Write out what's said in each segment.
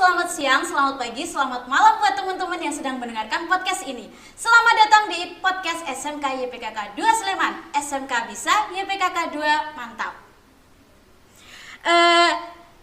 selamat siang, selamat pagi, selamat malam buat teman-teman yang sedang mendengarkan podcast ini. Selamat datang di podcast SMK YPKK 2 Sleman. SMK bisa, YPKK 2 mantap.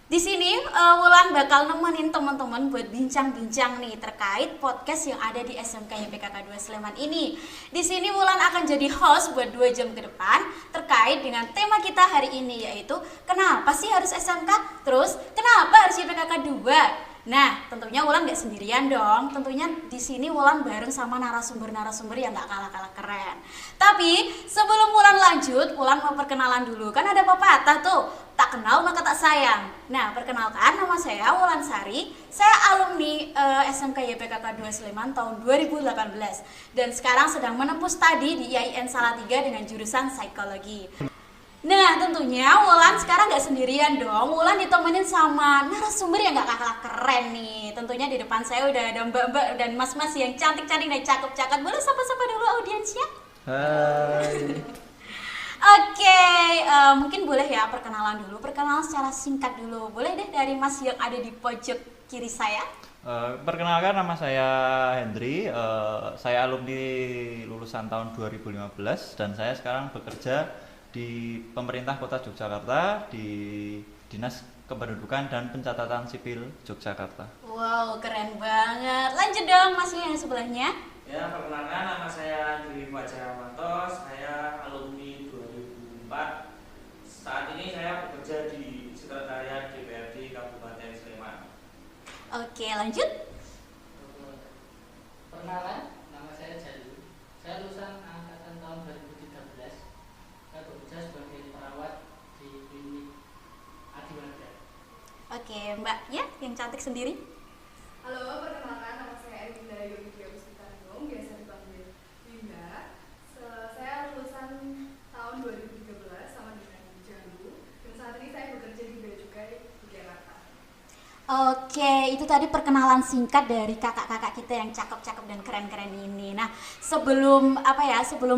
Di sini Wulan bakal nemenin teman-teman buat bincang-bincang nih terkait podcast yang ada di SMK YPKK 2 Sleman ini. Di sini Wulan akan jadi host buat 2 jam ke depan terkait dengan tema kita hari ini, yaitu kenapa sih harus SMK? Terus kenapa harus YPKK 2? Nah, tentunya Wulan nggak sendirian dong. Tentunya di sini Wulan bareng sama narasumber-narasumber yang nggak kalah-kalah keren. Tapi sebelum Wulan lanjut, Wulan mau perkenalan dulu. Kan ada pepatah tuh, tak kenal maka tak sayang. Nah, perkenalkan, nama saya Wulan Sari. Saya alumni SMK YPKK 2 Sleman tahun 2018 dan sekarang sedang menempuh studi di IAIN Salatiga dengan jurusan psikologi. Nah, tentunya Wulan sekarang nggak sendirian dong. Wulan ditemenin sama narasumber yang nggak kalah keren nih. Tentunya di depan saya udah ada mbak-mbak dan mas-mas yang cantik-cantik dan cakep-cakep. Boleh sapa-sapa dulu audiensnya? Hai. Oke, mungkin boleh ya perkenalan dulu. Perkenalan secara singkat dulu. Boleh deh dari mas yang ada di pojok kiri saya. Perkenalkan, nama saya Hendri. Saya alumni lulusan tahun 2015 dan saya sekarang bekerja di pemerintah Kota Yogyakarta di Dinas Kependudukan dan Pencatatan Sipil Yogyakarta. Wow, keren banget. Lanjut dong mas yang sebelahnya. Ya, perkenalkan, nama saya Dwi Wajahmanto, saya alumni 2004. Saat ini saya bekerja di Sekretariat DPRD Kabupaten Sleman. Oke, lanjut. Perkenalan, nama saya Jalu. Saya lulusan angkatan tahun 2013. Saya bekerja sebagai perawat di klinik Adiwarda. Oke, mbak ya yang cantik sendiri. Halo, perkenalkan, nama saya Erwinda Yogiya Puspitandung, biasa dipanggil Winda. Saya lulusan tahun 2013 sama dengan Jalu, dan saat ini saya bekerja di Bea Cukai di Jakarta. Oke, itu tadi perkenalan singkat dari kakak-kakak kita yang cakep-cakep dan keren-keren ini. Nah, sebelum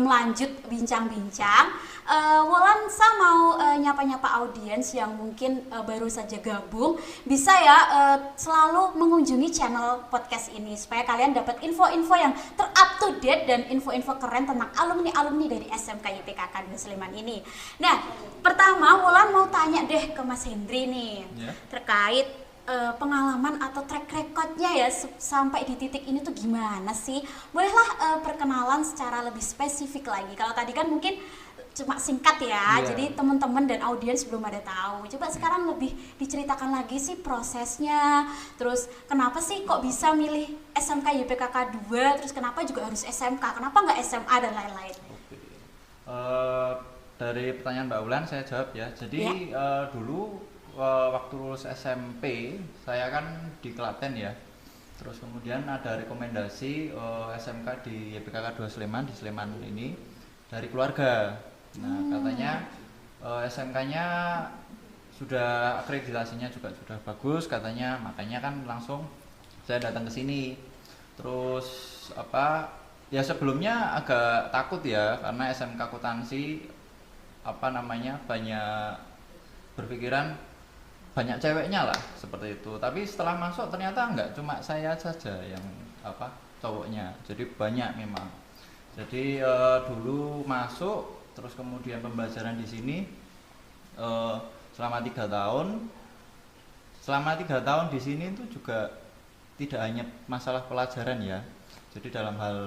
lanjut bincang-bincang, Wulan mau nyapa-nyapa audiens yang mungkin baru saja gabung, bisa ya selalu mengunjungi channel podcast ini supaya kalian dapat info-info yang ter-up to date dan info-info keren tentang alumni-alumni dari SMK YPKK 2 Sleman ini. Nah, pertama Wulan mau tanya deh ke Mas Hendri nih, Ya. terkait pengalaman atau track recordnya ya sampai di titik ini tuh gimana sih? Bolehlah perkenalan secara lebih spesifik lagi. Kalau tadi kan mungkin cuma singkat ya, Iya. jadi teman-teman dan audiens belum ada tahu. Coba sekarang lebih diceritakan lagi sih prosesnya. Terus kenapa sih kok bisa milih SMK YPKK 2? Terus kenapa juga harus SMK? Kenapa nggak SMA dan lain-lain? Dari pertanyaan Mbak Wulan saya jawab ya. Jadi dulu waktu lulus SMP saya kan di Klaten ya. Terus kemudian ada rekomendasi SMK di YPKK 2 Sleman di Sleman ini dari keluarga. Nah, katanya SMK-nya sudah akreditasinya juga sudah bagus katanya, makanya kan langsung saya datang ke sini. Terus ya sebelumnya agak takut ya karena SMK akuntansi banyak berpikiran banyak ceweknya lah seperti itu. Tapi setelah masuk ternyata enggak cuma saya saja yang cowoknya, jadi banyak memang. Jadi dulu masuk terus kemudian pembelajaran di sini selama 3 tahun. Selama 3 tahun di sini itu juga tidak hanya masalah pelajaran ya. Jadi dalam hal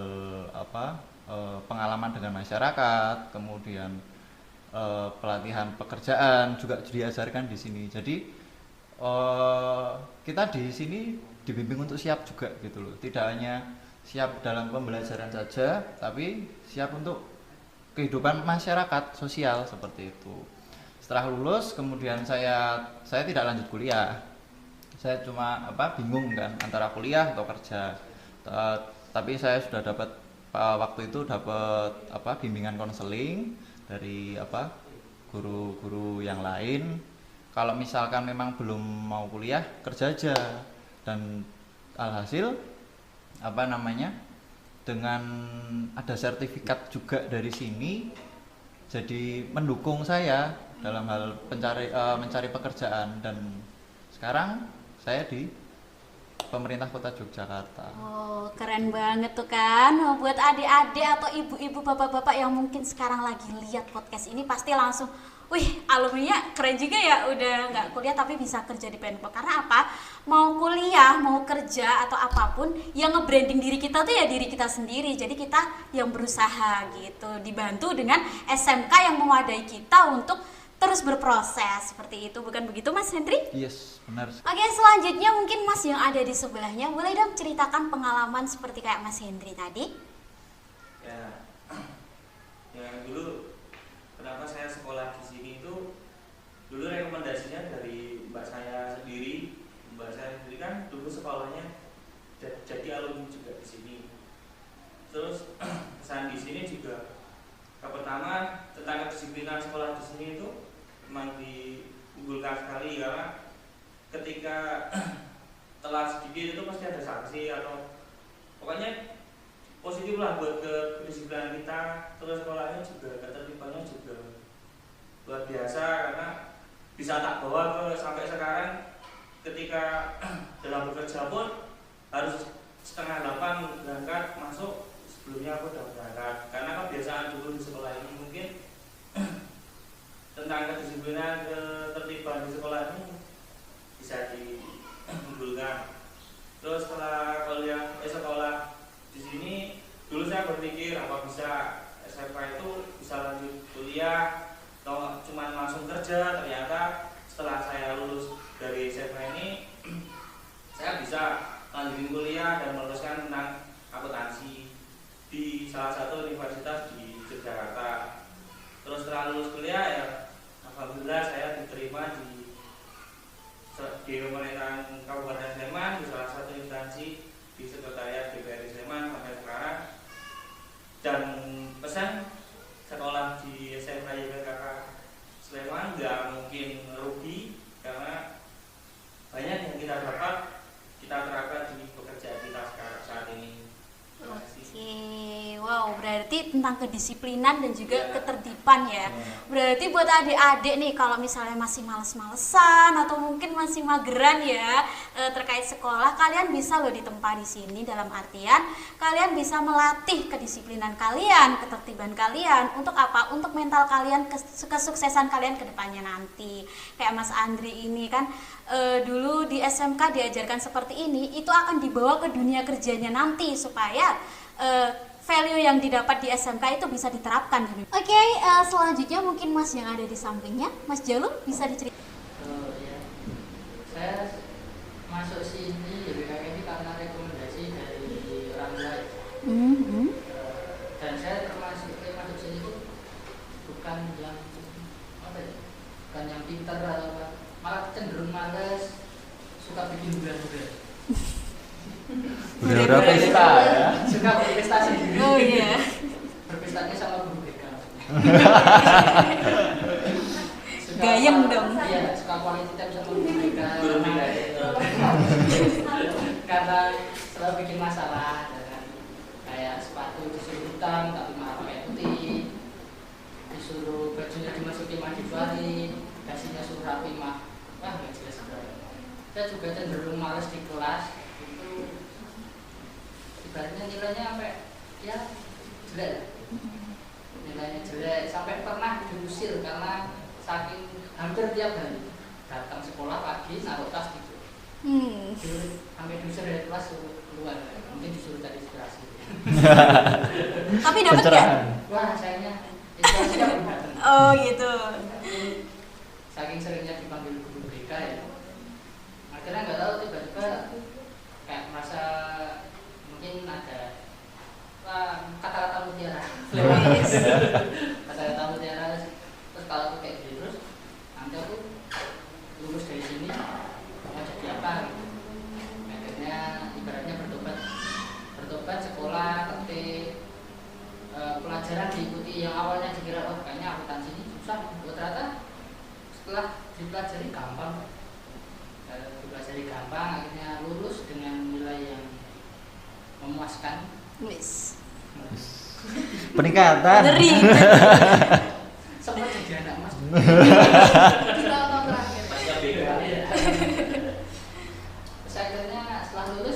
pengalaman dengan masyarakat, kemudian pelatihan pekerjaan juga diajarkan di sini. Jadi kita di sini dibimbing untuk siap juga gitu loh. Tidak hanya siap dalam pembelajaran saja, tapi siap untuk kehidupan masyarakat sosial seperti itu. Setelah lulus, kemudian saya tidak lanjut kuliah. Saya cuma bingung kan antara kuliah atau kerja. Tapi saya sudah dapat waktu itu bimbingan konseling dari guru-guru yang lain. Kalau misalkan memang belum mau kuliah, kerja aja. Dan alhasil dengan ada sertifikat juga dari sini, jadi mendukung saya dalam hal mencari pekerjaan. Dan sekarang saya di pemerintah Kota Yogyakarta. Oh, keren banget tuh kan. Oh, buat adik-adik atau ibu-ibu, bapak-bapak yang mungkin sekarang lagi lihat podcast ini pasti langsung, wih, alumninya keren juga ya, udah nggak kuliah tapi bisa kerja di Pemko. Karena apa? Mau kuliah, mau kerja atau apapun, yang nge-branding diri kita tuh ya diri kita sendiri. Jadi kita yang berusaha gitu, dibantu dengan SMK yang mewadai kita untuk terus berproses seperti itu, bukan begitu Mas Hendri? Yes, benar. Oke, selanjutnya mungkin Mas yang ada di sebelahnya boleh dong ceritakan pengalaman seperti kayak Mas Hendri tadi. Ya, yang dulu kenapa saya sekolah di sini itu dulu rekomendasinya dari mbak saya sendiri. Mbak saya sendiri kan dulu sekolahnya jadi alumni juga di sini. Terus kesan di sini juga pertama tentang kedisiplinan sekolah di sini itu memang diunggulkan sekali, karena ketika telat sedikit itu pasti ada sanksi atau pokoknya positif lah buat kedisiplinan kita. Terus sekolahnya juga ketertibannya juga luar biasa, karena bisa tak bawa ke sampai sekarang ketika dalam bekerja pun harus 7:30 berangkat masuk. Sebelumnya aku udah berangkat karena kebiasaan dulu di sekolah ini mungkin tentang kedisiplinan, ketertiban di sekolah ini bisa diunggulkan. Terus setelah sekolah di sini dulu saya berpikir apa bisa SMK itu bisa lanjut kuliah atau cuma langsung kerja. Ternyata setelah saya lulus dari SMK ini saya bisa lanjutin kuliah dan meneruskan tentang akuntansi di salah satu universitas di Yogyakarta. Terus setelah lulus kuliah ya alhamdulillah saya diterima di pemerintahan Kabupaten Sleman di salah satu instansi di sekretariat DPRD Sleman sampai sekarang. Dan pesan sekolah di SMK YPKK Sleman nggak mungkin rugi, karena banyak yang kita dapat kita terapkan di pekerjaan kita saat ini. Oke, wow, berarti tentang kedisiplinan dan juga Ya. ketertiban ya. Berarti buat adik-adik nih kalau misalnya masih males-malesan atau mungkin masih mageran ya terkait sekolah, kalian bisa loh ditempa di sini, dalam artian kalian bisa melatih kedisiplinan kalian, ketertiban kalian. Untuk apa? Untuk mental kalian, kesuksesan kalian ke depannya nanti. Kayak Mas Andri ini kan dulu di SMK diajarkan seperti ini, itu akan dibawa ke dunia kerjanya nanti supaya value yang didapat di SMK itu bisa diterapkan. Oke, selanjutnya mungkin Mas yang ada di sampingnya, Mas Jalul, bisa diceritakan. Ya. Saya masuk sini YPKK ini karena rekomendasi dari orang lain. Dan saya termasuk masuk sini itu bukan yang apa ya, bukan yang pintar atau apa, malah cenderung malas, suka bikin bulan-bulan. Udah pesta ya. Suka berpesta sendiri. Oh iya. Berpestanya sama guru BK. Gayeng dong. Iya, suka quality time sama guru BK. Guru BK. Karena selalu bikin masalah, dengan kayak sepatu disuruh hitam tapi malah pakai putih, disuruh bajunya dimasukin mandi balik, dasinya suruh rapi mah, wah nggak jelas banget. Saya juga cenderung males di kelas, itu ibaratnya nilainya sampai ya jelek lah. Nilainya jelek sampai pernah diusir karena saking hampir tiap hari datang sekolah pagi naruh tas gitu. Sampai diusir dari kelas suruh keluar, mungkin disuruh cari inspirasi. Tapi dapat nggak? Wah sayangnya inspirasinya belum datang. Oh gitu. Saking seringnya dipanggil guru BK ya, akhirnya nggak tahu tiba-tiba kayak merasa mungkin ada kata-kata mutiara. Kata-kata mutiara. Terus kalau aku kayak gini terus, nanti aku lulus dari sini mau jadi apa gitu. Akhirnya ibaratnya bertobat sekolah, ketik pelajaran diikuti yang awalnya dikira oh kayaknya akuntansi ini susah, ternyata setelah dipelajari gampang. Dipelajari gampang, akhirnya lulus dengan nilai yang memuaskan. Wis. Peningkatan. Ngeri. Semua jadi anak mas. Di tahun terakhir. Pasca BK. Terus akhirnya setelah lulus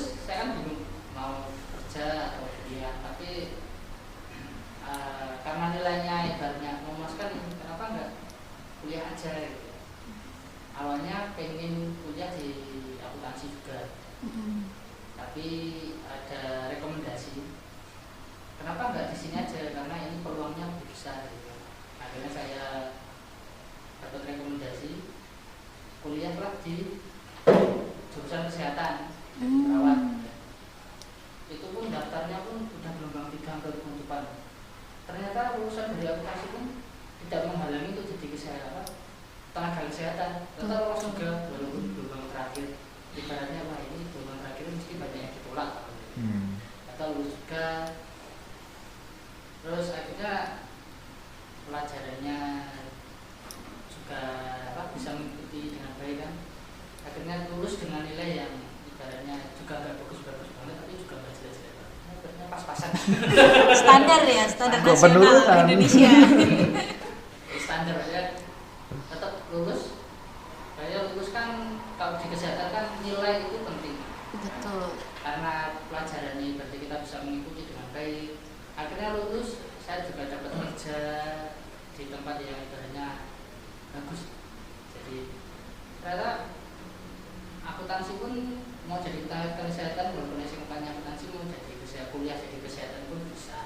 aja gitu. Awalnya pengen kuliah di akuntansi juga, tapi ada rekomendasi. Kenapa nggak di sini aja? Karena ini peluangnya lebih besar gitu. Akhirnya saya dapat rekomendasi kuliahlah di jurusan kesehatan, perawat. Itu pun daftarnya pun udah gelombang 3 hampir penutupan. Ternyata lulusan dari akuntansi pun tidak menghalangi untuk jadi kesehatan, tenaga kesehatan. Tetap lolos juga walaupun gelombang terakhir. Ibaratnya wah ini gelombang terakhir mesti banyak yang ditolak. Atau lulus juga. Terus akhirnya pelajarannya juga bisa mengikuti dengan baik kan. Akhirnya lulus dengan nilai yang ibaratnya juga nggak bagus-bagus banget, tapi juga nggak jelek-jelek banget. Akhirnya pas-pasan. Standar ya, standar Kok nasional penurunan? Indonesia. Standar aja tetap lulus. Saya lulus kan kalau di kesehatan kan nilai itu penting. Betul. Karena pelajarannya berarti kita bisa mengikuti dengan baik. Akhirnya lulus, saya juga dapat kerja di tempat yang ibaratnya bagus. Jadi ternyata akuntansi pun mau jadi tenaga kesehatan, walaupun SMK-nya akuntansi mau jadi kesehatan, kuliah jadi kesehatan pun bisa.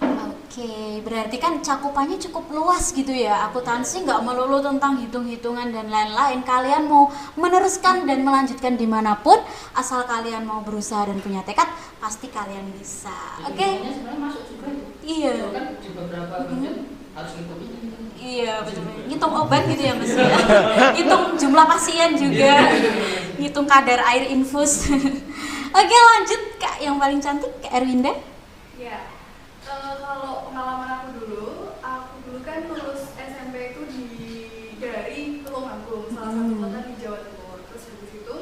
Oke, berarti kan cakupannya cukup luas gitu ya. Akuntansi nggak melulu tentang hitung-hitungan dan lain-lain. Kalian mau meneruskan dan melanjutkan dimanapun, asal kalian mau berusaha dan punya tekad, pasti kalian bisa. Oke? Hitungannya sebenarnya masuk juga itu. Iya. Itu kan di beberapa bagian harus ngitungin. Iya, betul. Ngitung obat gitu ya Mas ya. Hitung jumlah pasien juga. Hitung kadar air infus. Oke, lanjut Kak yang paling cantik, Kak Erwinda. Ya, kalau pengalaman aku dulu kan lulus SMP itu dari Tulungagung, salah satu kota di Jawa Timur. Terus habis itu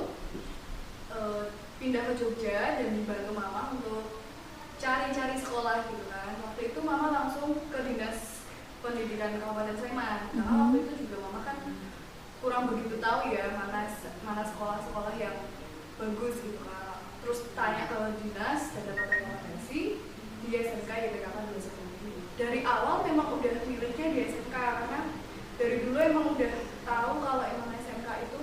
pindah ke Jogja dan dibantu mama untuk cari-cari sekolah gitu kan. Waktu itu mama langsung ke dinas pendidikan Kabupaten Sleman. Karena waktu itu juga mama kan kurang begitu tahu ya mana sekolah-sekolah yang bagus gitu kan. Terus tanya ke dinas dan dapat rekomendasi di SMK YPKK 210. Dari awal memang udah milihnya di SMK karena dari dulu emang udah tahu kalau emang SMK itu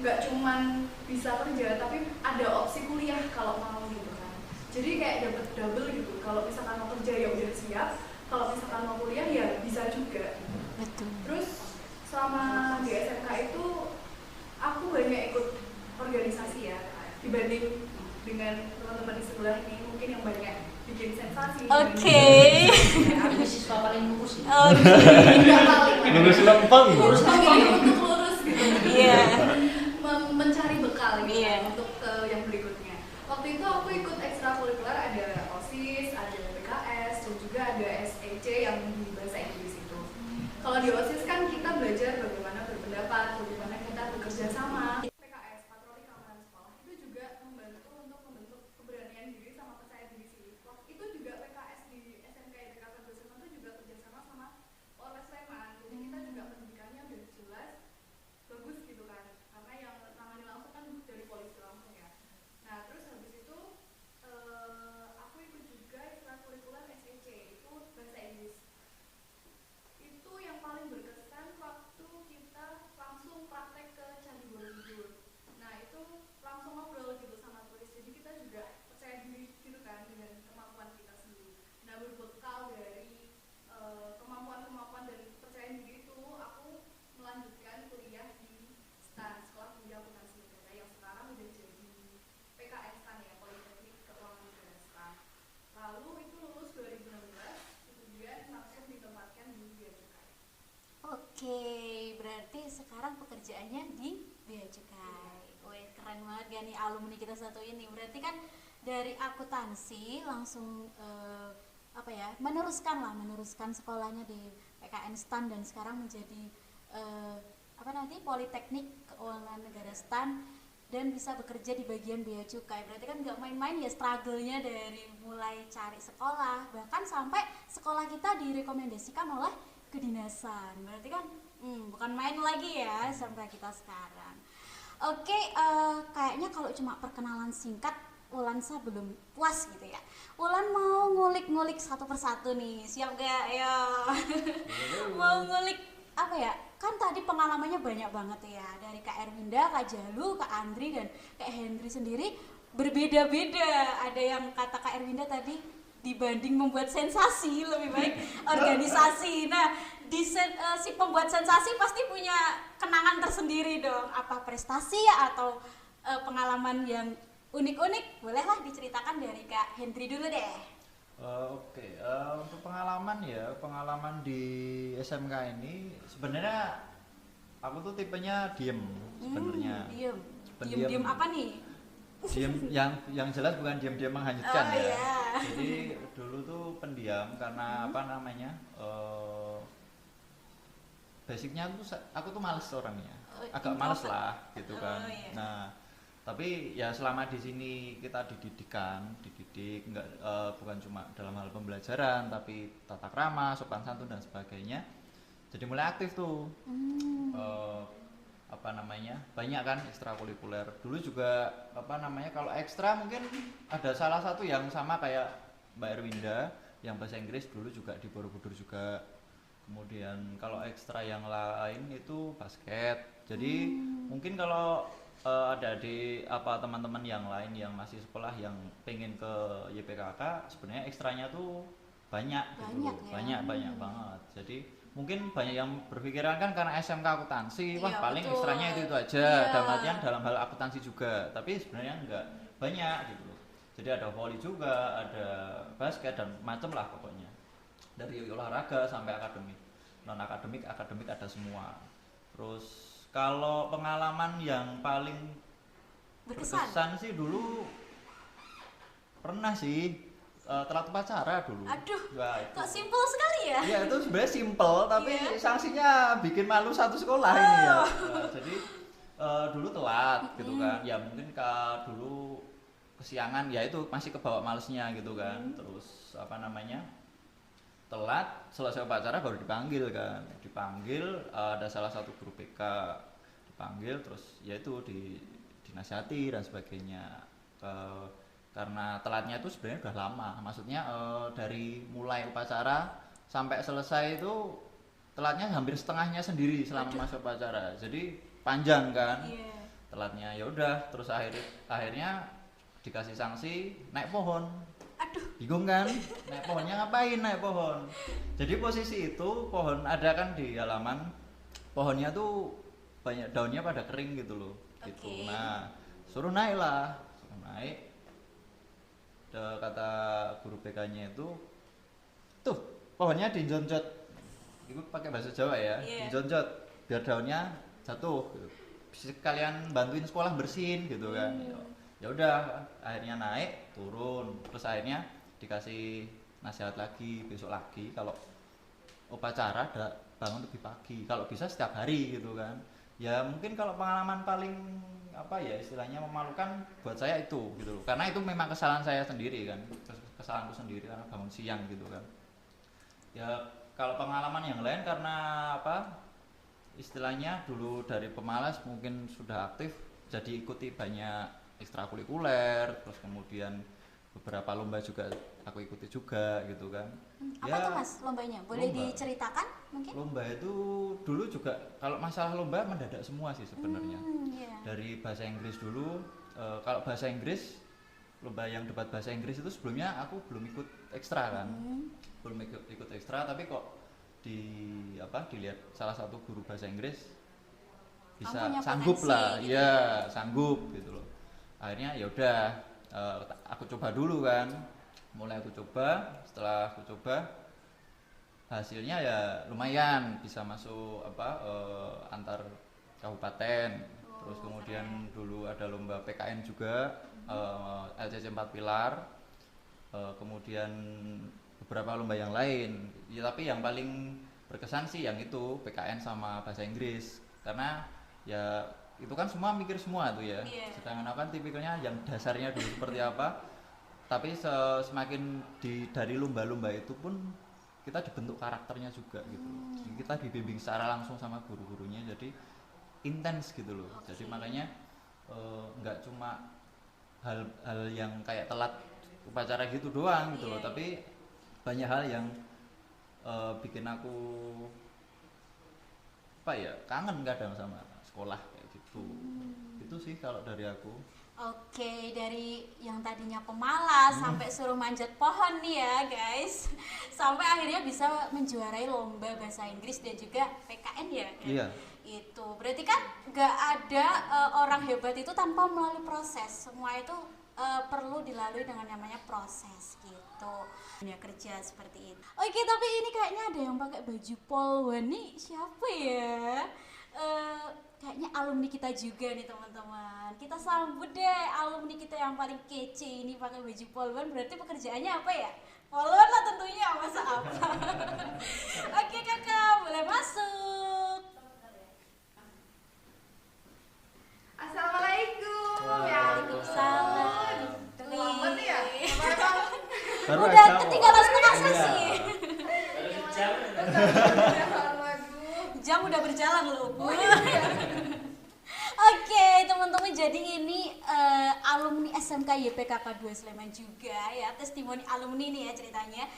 nggak cuman bisa kerja tapi ada opsi kuliah kalau mau gitu kan. Jadi kayak dapat double gitu. Kalau misalkan mau kerja ya udah siap, kalau misalkan mau kuliah ya bisa juga. Betul. Terus selama di SMK itu aku banyak ikut organisasi ya dibanding dengan teman-teman di sebelah ini mungkin yang banyak bikin sensasi. Oke. Ini siswa paling lurus ya. Oke. Nggak paling Lurus lempeng. lurus ini untuk lurus gitu. Iya. Mencari bekal gitu Iya. untuk yang berikutnya. Waktu itu aku ikut ekstrakurikuler ada OSIS, ada PKS, dan juga ada SEC yang di bahasa Inggris itu. Kalau di OSIS kan kita belajar bagaimana berpendapat, bagaimana kita bekerja sama. PKS, patroli keamanan sekolah, itu juga membantu untuk membentuk keberanian diri sama percaya diri sih. Waktu itu juga PKS di SMK YPKK 2 itu juga kerjasama sama Polres Sleman. Jadi kita juga pendidikannya udah jelas, bagus gitu kan. Karena yang nangani langsung kan dari polisi langsung ya. Nah terus habis itu aku ikut juga ekstrakurikuler SEC itu bahasa Inggris. Itu yang paling berkesan waktu kita langsung praktek ke Candi Borobudur. Nah itu langsung ngobrol gitu sama turis. Jadi kita juga percaya diri gitu kan dengan kemampuan kita sendiri. Nah berbekal dari kemampuan-kemampuan dan percaya diri itu aku melanjutkan kuliah di STAN, Sekolah Tinggi Akuntansi Negara yang sekarang udah jadi PKN STAN ya, Politeknik Keuangan Negara STAN. Lalu itu lulus 2016, kemudian langsung ditempatkan di Bea Cukai. Oke, berarti sekarang pekerjaannya di Bea Cukai. Wih, keren banget ya nih alumni kita satu ini. Berarti kan dari akuntansi langsung meneruskan sekolahnya di PKN STAN dan sekarang menjadi Politeknik Keuangan Negara STAN dan bisa bekerja di bagian Bea Cukai. Berarti kan nggak main-main ya struggle-nya dari mulai cari sekolah, bahkan sampai sekolah kita direkomendasikan oleh kedinasan. Berarti kan bukan main lagi ya sampai kita sekarang. Oke, kayaknya kalau cuma perkenalan singkat Ulansa belum puas gitu ya. Ulan mau ngulik-ngulik satu persatu nih, siap gak? Ayo. Mau ngulik apa ya, kan tadi pengalamannya banyak banget ya, dari Kak Erwinda, Kak Jalu, Kak Andri, dan Kak Hendri sendiri berbeda-beda. Ada yang kata Kak Erwinda tadi, dibanding membuat sensasi lebih baik organisasi. Nah, si pembuat sensasi pasti punya kenangan tersendiri dong, apa prestasi atau pengalaman yang unik-unik. Bolehlah diceritakan dari Kak Hendri dulu deh. Oke, untuk pengalaman di SMK ini sebenarnya aku tuh tipenya diem sebenarnya. Diem apa nih? Diem yang jelas bukan diem menghanyutkan Oh, ya. iya. Jadi dulu tuh pendiam karena apa namanya? Basicnya tuh aku tuh males orangnya, agak males lah gitu kan. Oh, iya. Nah, tapi ya selama di sini kita dididik enggak, bukan cuma dalam hal pembelajaran tapi tata krama, sopan santun dan sebagainya. Jadi mulai aktif tuh. Banyak kan ekstrakurikuler. Dulu juga kalau ekstra mungkin ada salah satu yang sama kayak Mbak Erwinda yang bahasa Inggris, dulu juga di Borobudur juga. Kemudian kalau ekstra yang lain itu basket. Jadi mungkin kalau ada teman-teman yang lain yang masih sekolah yang pengen ke YPKK, sebenarnya ekstranya tuh banyak gitu loh. Ya? Banyak banget. Jadi mungkin banyak yang berpikiran kan karena SMK akuntansi, wah Iya, paling betul. ekstranya itu aja. Iya. Dalam hal akuntansi juga, tapi sebenarnya enggak, banyak gitu loh. Jadi ada volley juga, ada basket dan macem lah pokoknya. Dari olahraga sampai akademik, non akademik ada semua. Terus kalau pengalaman yang paling berkesan sih dulu pernah sih telat upacara dulu. Aduh, Wah, itu. kok simpel sekali ya? Iya, itu sebenarnya simpel tapi Iya. sanksinya bikin malu satu sekolah ini ya. Jadi dulu telat gitu kan. Ya mungkin dulu kesiangan, ya itu masih kebawa malesnya gitu kan. Terus telat, selesai upacara baru dipanggil kan. Ada salah satu guru PK dipanggil, terus ya itu dinasihati dan sebagainya. Karena telatnya itu sebenarnya udah lama, maksudnya dari mulai upacara sampai selesai itu telatnya hampir setengahnya sendiri selama masa upacara, jadi panjang kan. Iya. Telatnya ya udah, terus akhirnya dikasih sanksi naik pohon. Aduh, Bingung kan, naik pohonnya ngapain naik pohon. Jadi posisi itu pohon ada kan di halaman, pohonnya tuh banyak daunnya pada kering gitu loh gitu. Oke. Nah suruh naik. Kata guru PK-nya itu, tuh pohonnya dijonjot, itu pakai bahasa Jawa ya. Iya. Dijonjot biar daunnya jatuh gitu. Sekalian bantuin sekolah bersihin gitu kan. Ya udah, akhirnya naik turun, terus akhirnya dikasih nasihat lagi, besok lagi kalau upacara bangun lebih pagi, kalau bisa setiap hari gitu kan. Ya mungkin kalau pengalaman paling istilahnya memalukan buat saya itu gitu loh, karena itu memang kesalahan saya sendiri kan, kesalahanku sendiri karena bangun siang gitu kan. Ya kalau pengalaman yang lain karena istilahnya dulu dari pemalas mungkin sudah aktif, jadi ikuti banyak ekstrakurikuler, terus kemudian beberapa lomba juga aku ikuti juga gitu kan. Apa tuh Mas lombanya? Boleh lomba. diceritakan mungkin? Lomba itu dulu juga kalau masalah lomba mendadak semua sih sebenarnya. Iya. Dari bahasa Inggris dulu, kalau bahasa Inggris, lomba yang debat bahasa Inggris itu sebelumnya aku belum ikut ekstra kan. Belum ikut ekstra, tapi kok dilihat salah satu guru bahasa Inggris bisa Punya sanggup potensi lah, gitu. ya sanggup gitu loh. Akhirnya ya udah, aku coba dulu kan. Mulai aku coba, setelah aku coba hasilnya ya lumayan, bisa masuk antar kabupaten. Terus kemudian dulu ada lomba PKN juga, LCC 4 Pilar, kemudian beberapa lomba yang lain ya, tapi yang paling berkesan sih yang itu PKN sama bahasa Inggris, karena ya itu kan semua mikir semua tuh ya. Iya. Sedangkan aku kan tipikalnya yang dasarnya dulu seperti apa, tapi semakin dari lomba-lomba itu pun kita dibentuk karakternya juga gitu. Jadi kita dibimbing secara langsung sama guru-gurunya, jadi intens gitu loh. Jadi makanya nggak cuma hal yang kayak telat upacara gitu doang gitu loh, Iya. tapi banyak hal yang bikin aku apa ya, kangen kadang sama sekolah kayak gitu. Itu sih kalau dari aku. Oke, dari yang tadinya pemalas sampai suruh manjat pohon nih ya guys, sampai akhirnya bisa menjuarai lomba bahasa Inggris dan juga PKN ya kan? Iya. Itu berarti kan nggak ada orang hebat itu tanpa melalui proses. Semua itu perlu dilalui dengan namanya proses gitu. Dunia kerja seperti itu. Oke, tapi ini kayaknya ada yang pakai baju polwan nih, siapa ya? Kayaknya alumni kita juga nih teman-teman. Kita sambut deh alumni kita yang paling kece ini pakai baju polwan. Berarti pekerjaannya apa ya? Polwan lah tentunya, masa apa? Oke kakak, boleh masuk. Assalamualaikum. Waalaikumsalam. Selamat ya. Baru Udah aja, ketinggalan setengah Iya. sesi. Baru sejam. Jam udah berjalan loh Bu. Oke teman-teman, jadi ini alumni SMK YPKK 2 Sleman juga ya, testimoni alumni nih ya ceritanya.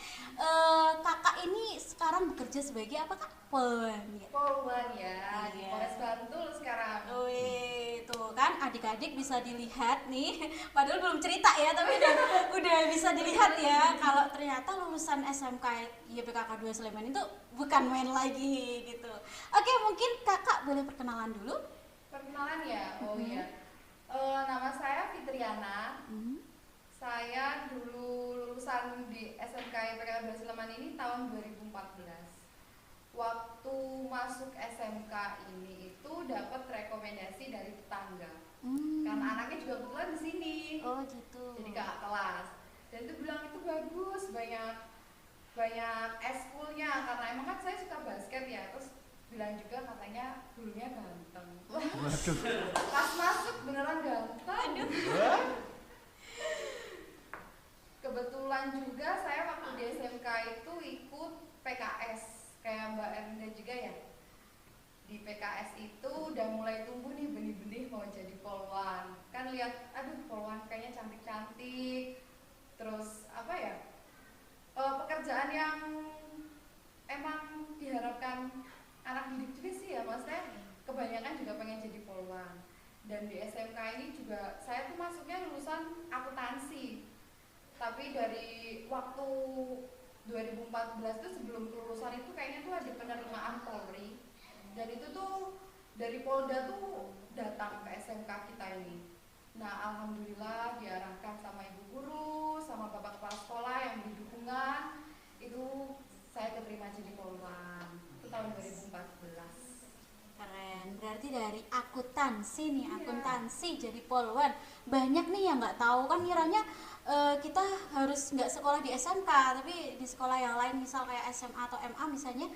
Kakak ini sekarang bekerja sebagai apa kak? Polwan ya? Polwan ya, di Iya. Polres Bantul sekarang. Wih, tuh kan adik-adik bisa dilihat nih. Padahal belum cerita ya, tapi udah bisa dilihat ya kalau ternyata lulusan SMK YPKK 2 Sleman itu bukan main lagi gitu. Oke, mungkin kakak boleh perkenalan dulu. Perkenalan ya, oh iya. Nama saya Fitriana. Saya dulu lulusan di SMK YPKK 2 Sleman ini tahun 2014. Waktu masuk SMK ini itu dapat rekomendasi dari tetangga. Karena anaknya juga kebetulan di sini. Oh gitu. Jadi kakak kelas. Dan itu bilang itu bagus, banyak eskulnya karena emang kan saya suka basket ya. Terus bilang juga katanya dulunya ganteng. Waduh. Pas masuk beneran ganteng. Kebetulan juga saya waktu di SMK itu ikut PKS kayak Mbak Ernda juga ya. Di PKS itu udah mulai tumbuh nih benih-benih mau jadi polwan. Kan lihat, aduh polwan kayaknya cantik-cantik. Terus apa ya? Pekerjaan yang emang diharapkan anak didik juga sih ya, maksudnya kebanyakan juga pengen jadi polwan. Dan di SMK ini juga saya tuh masuknya lulusan akuntansi. Tapi dari waktu 2014 tuh sebelum kelulusan itu kayaknya tuh ada penerimaan Polri. Dan itu tuh dari Polda tuh datang ke SMK kita ini. Nah alhamdulillah diarahkan sama ibu guru, sama bapak kepala sekolah yang beri dukungan. Itu saya keterima jadi polwan. Itu tahun 2014. Keren, berarti dari akuntansi nih, akuntansi jadi polwan. Banyak nih yang nggak tahu kan, kiranya kita harus nggak sekolah di SMK, tapi di sekolah yang lain misal kayak SMA atau MA misalnya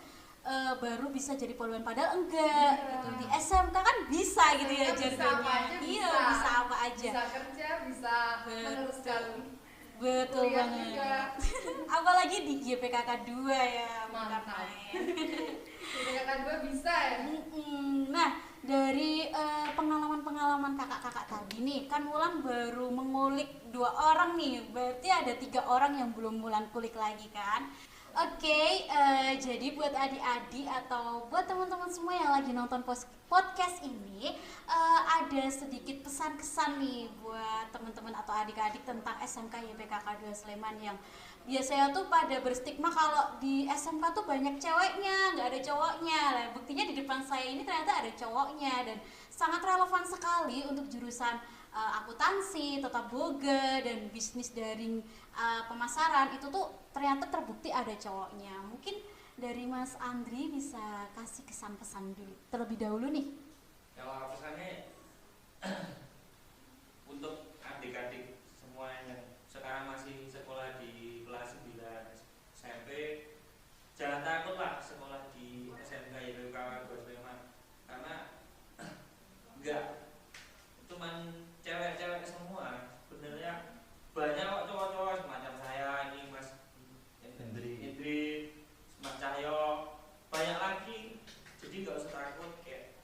baru bisa jadi polwan, padahal enggak gitu. Di SMK kan bisa gitu ya jargonnya. Iya, bisa apa aja. Bisa kerja, bisa meneruskan Betul kuliah banget. juga. Apalagi di YPKK 2 ya, bukan Mantap. main. Kakak dua bisa ya. Nah, dari pengalaman-pengalaman kakak-kakak tadi nih, kan Wulan baru mengulik 2 orang nih, berarti ada 3 orang yang belum Wulan kulik lagi kan? Oke, jadi buat adik-adik atau buat teman-teman semua yang lagi nonton podcast ini, ada sedikit pesan-kesan nih buat teman-teman atau adik-adik tentang SMK YPKK 2 Sleman yang biasanya tuh pada berstigma kalau di SMK tuh banyak ceweknya, nggak ada cowoknya. Nah, buktinya di depan saya ini ternyata ada cowoknya dan sangat relevan sekali untuk jurusan akuntansi, tata boga, dan bisnis daring pemasaran. Itu tuh ternyata terbukti ada cowoknya. Mungkin dari Mas Andri bisa kasih kesan-pesan dulu terlebih dahulu nih. Kalau pesannya untuk adik-adik semua yang sekarang masih sekolah di kelas 9 SMP, jangan takutlah sekolah di SMK YPKK 2 Sleman, karena enggak cuman cewek-cewek semua, sebenarnya banyak kok cowok-cowok semacam saya ini, Mas Hendri, Mas Cahyo, banyak lagi. Jadi nggak usah takut kayak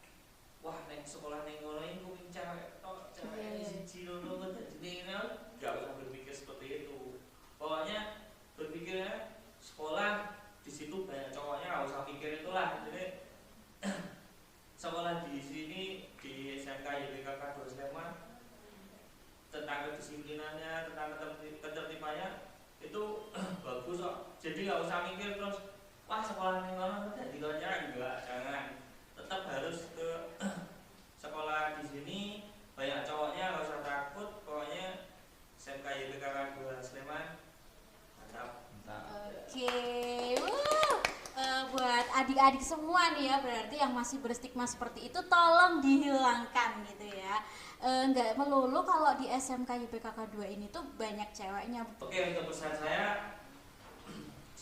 wah neng sekolah neng ngono ini kuping cewek tok, cewek ini siji lho jadi nggak usah berpikir seperti itu. Pokoknya berpikirnya sekolah di situ banyak cowoknya, nggak usah jadi nggak usah mikir terus wah sekolah ini mana jadi koncoan, enggak, jangan, tetap harus ke sekolah di sini banyak cowoknya, nggak usah takut, pokoknya SMK YPKK 2 Sleman mantap. Oke, buat adik-adik semua nih ya, berarti yang masih berstigma seperti itu tolong dihilangkan gitu ya. Nggak melulu kalau di SMK YPKK 2 ini tuh banyak ceweknya. Oke, untuk pesan saya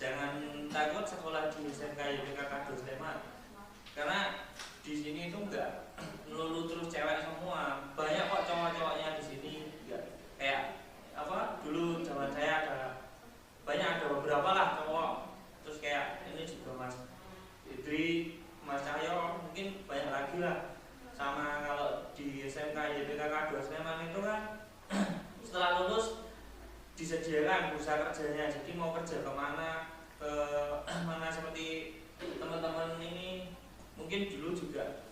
jangan takut sekolah di SMK YPKK 2 Sleman, karena di sini itu enggak melulu terus cewek semua, banyak kok cowok-cowoknya di sini. Enggak kayak apa dulu zaman saya ada beberapa lah cowok, terus kayak ini juga Mas Idri, Mas Cahyo, mungkin banyak lagi lah. Sama kalau di SMK YPKK 2 Sleman itu kan setelah lulus disediakan bursa kerjanya, jadi mau kerja kemana, ke mana, seperti teman-teman ini mungkin dulu juga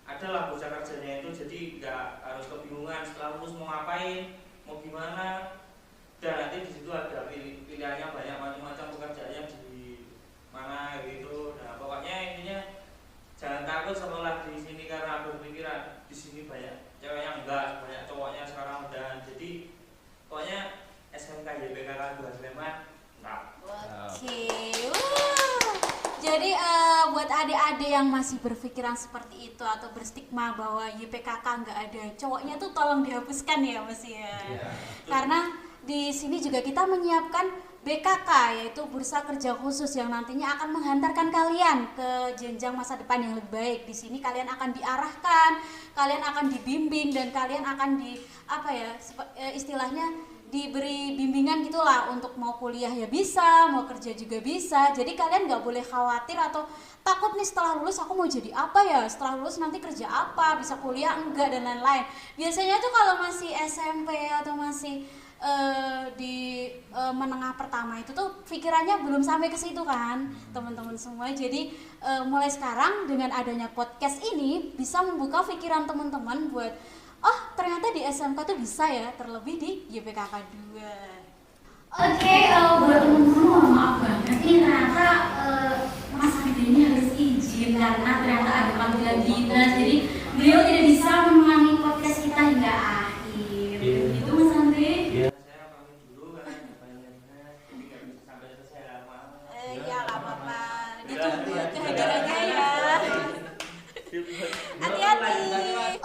adalah bursa kerjanya itu, jadi nggak harus kebingungan setelah lulus mau ngapain, mau gimana, dan nanti di situ ada pilihannya banyak macam-macam pekerjaannya di mana gitu. Nah pokoknya intinya jangan takut sekolah di sini karena berpikiran di sini banyak ceweknya, enggak, banyak cowoknya sekarang, dan jadi pokoknya SMK YPKK 2 Sleman enggak. Oke, jadi buat adik-adik yang masih berpikiran seperti itu atau berstigma bahwa YPKK nggak ada cowoknya tuh tolong dihapuskan ya Mas ya. Karena di sini juga kita menyiapkan BKK, yaitu Bursa Kerja Khusus yang nantinya akan menghantarkan kalian ke jenjang masa depan yang lebih baik. Di sini kalian akan diarahkan, kalian akan dibimbing, dan kalian akan istilahnya diberi bimbingan gitulah, untuk mau kuliah ya bisa, mau kerja juga bisa. Jadi kalian nggak boleh khawatir atau takut nih setelah lulus aku mau jadi apa ya, setelah lulus nanti kerja apa, bisa kuliah enggak, dan lain-lain. Biasanya tuh kalau masih SMP atau masih di menengah pertama itu tuh pikirannya belum sampai ke situ kan teman-teman semua. Jadi mulai sekarang dengan adanya podcast ini bisa membuka pikiran teman-teman buat oh ternyata di SMK tuh bisa ya, terlebih di YPKK 2. Oke, buat teman-teman mohon maaf banget nih, ternyata Mas Andi ini harus izin karena ternyata ada panggilan dinas, jadi beliau tidak bisa menemani podcast kita hingga akhir. Itu Mas Andi. Saya pamit dulu karena ada banyak-banyak, jadi nggak bisa sampai selesai lama. Ya nggak apa-apa, ditunggu kehadirannya ya. Hati-hati.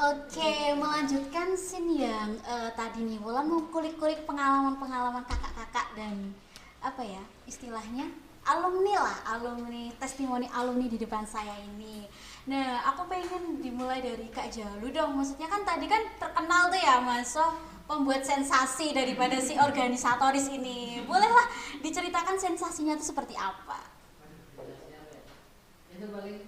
Oke, melanjutkan scene yang tadi nih, Wulan mau kulik-kulik pengalaman-pengalaman kakak-kakak dan apa ya istilahnya alumni lah, alumni, testimoni alumni di depan saya ini. Nah, aku pengen dimulai dari Kak Jalu dong. Maksudnya kan tadi kan terkenal tuh ya Mas Soh, pembuat sensasi daripada si organisatoris ini. Bolehlah diceritakan sensasinya itu seperti apa? Itu paling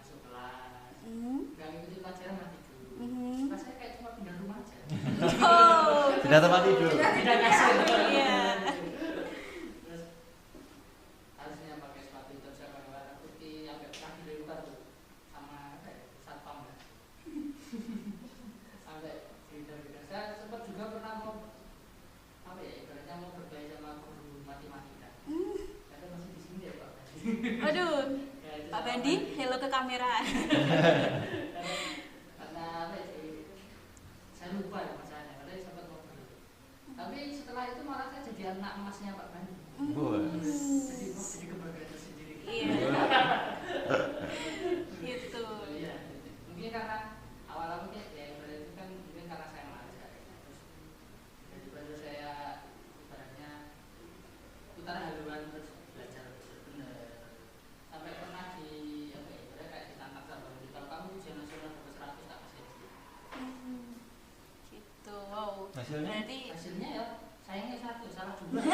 masuk kelas, nggak ngikutin pelajaran mati dulu. Rasanya kayak cuma pindah rumah aja. Oh, Tidak tempat tidur. Pindah kasur. iya. Terus harusnya pakai sepatu hitam sama warna putih, sampai kaki diluka tuh sama satpam kan. Sampai pindah-pindah. Saya sempat juga pernah mau apa ya, ibaratnya mau bergaya sama guru matematika. Karena masih di sini ya Pak. Aduh, Pak Bandi, hello ke kamera. Karena apa itu, saya lupa ya masalahnya, karena sempat ngobrol. Tapi setelah itu malah saya jadi anak emasnya Pak Bandi. Jadi kebanggaan tersendiri. Iya. Gitu. Iya. Mungkin karena awal-awal ya ibarat itu kan mungkin karena saya malas ya. Terus daripada saya ibaratnya putar haluan terus belajar benar. Sampai pernah di apa ya, ibaratnya kayak ditantang sama kalau kamu ujian nasional dapat 100 tak kasih. Gitu. Wow. Hasilnya? Berarti Hasilnya ya sayangnya 1 salah jumlah.